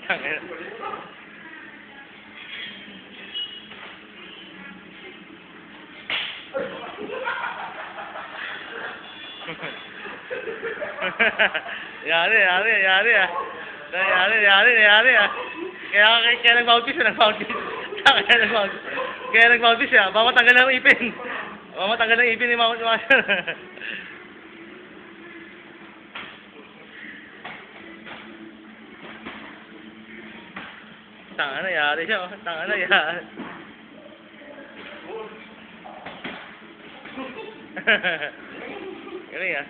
Tangina. Yari ah. Yari ah. Kaya nag-mouthpiece Kaya nag-mouthpiece siya. Baka matanggal ng ipin. Baka matanggal ng ipin ni Mama. Tanga na, yari siya. Tanga na, yari. Galing ah.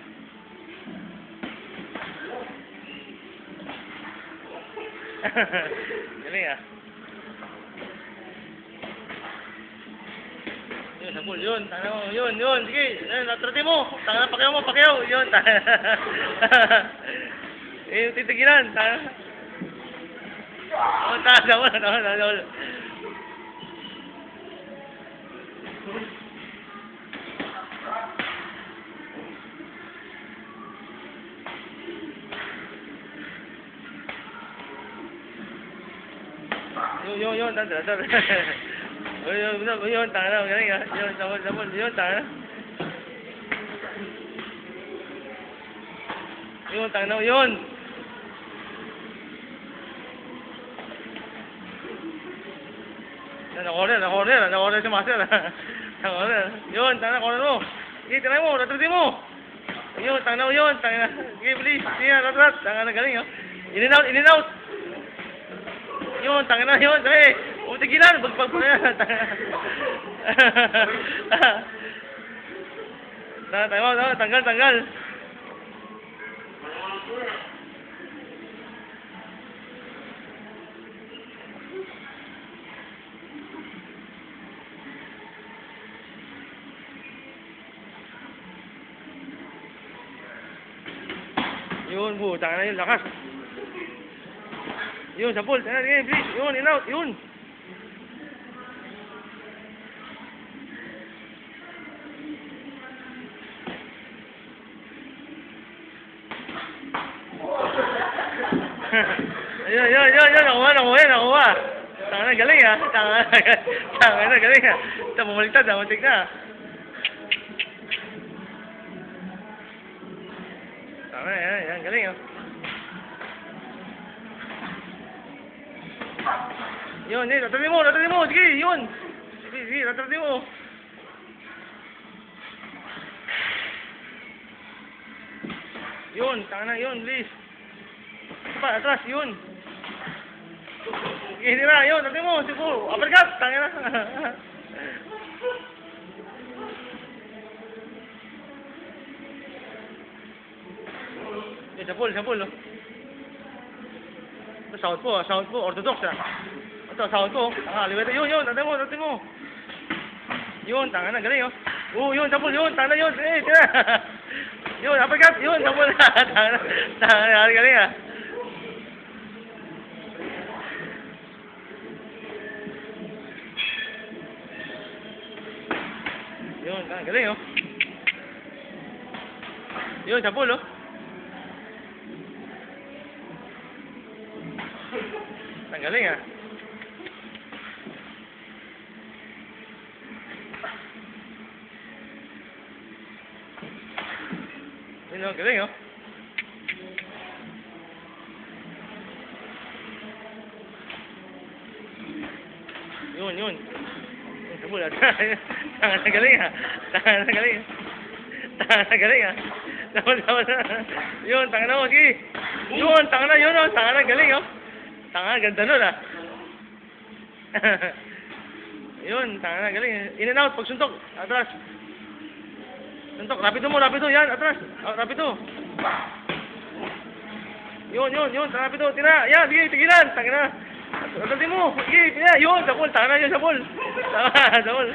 Galing ah. Yun, sabol, yun. Tanga mo, yun. Sige, natrati mo. Tanga na, pakyaw. Yun, tanga. Eh, titigilan. Tanga. Tama. Yun, tanda. Yun, tanga na, galing ah. Yun, sabol, yun, tanga na. Yun, tanga na, yun. Na-corner si Master. Na-corner. Yun, tanga na, corner mo. Sige, tinay mo, ratrati mo. Yun, tanga na, yun. Sige, please. Sige, ratrat. Tanga na, galing, oh. In and out. Yun, tanga na, yun. Sabi, tigilan. Bagpag po na yan. Tanggal. Yun, tanga na yun, lakas. Yun, sa pool, tanga na, please. Yun, in out, yun. Ayun, nakuha. Tanga na, galing ah. Tanga na, galing ah. Ito, bumaliktad ah, matik na. Tama yan, galing oh. Yun, tatratin mo, sige, yun. Sige, tatratin mo. Yun, tanga na, yun, please. Atras, yun. Sige, hindi na, yun, tatratin mo, siguro. Uppercut, tanga na. Sa pool, oh. Ito, south po, orthodox, ah. Ito, south po, liwete, yun, tatin mo. Yun, tanga na, galing, oh. Yun, sa pool, yun, tanga na, yun, tira. Yun, uppercut, yun, sa pool, tanga na, galing, ah. Yun, galing, oh. Yun, sa pool, oh. Ang galing ah. Yun o, galing oh. Yun. Sabol ah. Tanga na galing ah. Sabol. Yun, tanga na mo, sige. Yun, tanga na, galing oh. Tanga, ganda nun ah. Yun, tanga na, galing. In and out, pag suntok, atras. Suntok, rapido mo, yan, atras. Rapido. Yun, rapido, tira. Yan, sige, tigilan, tanga na. Atrasin mo, sige, tira, yun, sabol, tanga na yun, sabol. Tanga, sabol.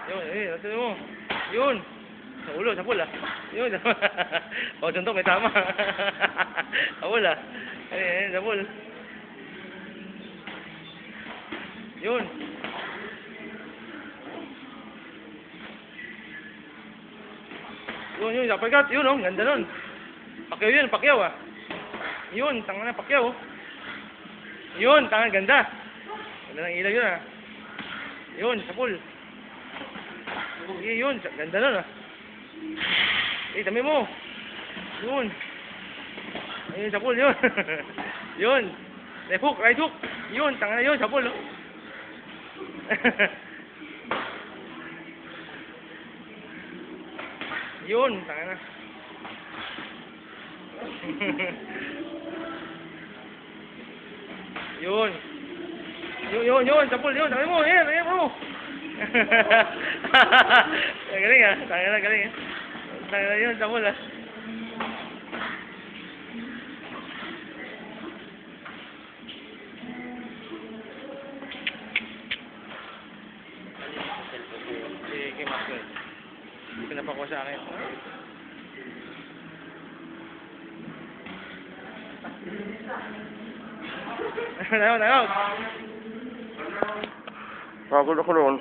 Yun, natin mo. Yun. Sa ulo, sa pula. Yun, sa o, suntok, may tama. Sa pula. Sa pula. Yun. Yun, sa pagkat. Yun, oh, ganda nun. Pakyaw ah. Yun, tanga na, pakyaw. Yun, tanga, ganda. Ganda ng ilaw yun ah. Yun, sa pula. Yun, ganda nun ah. Dami mo. Yun. Ayun, sa pool, yun. Yun. Left hook, right hook. Yun, tanga na yun, sa pool. Oh. Yun, tanga na. Yun. Yun, sa pool, yun. Tanga mo, tanga mo. Galing ah, tanga na, galing ah. Tanga na yun, sa pool ah. Sige, Maxwell. Hindi ka napakuha sa akin. Tanaw. Pagod ako noon.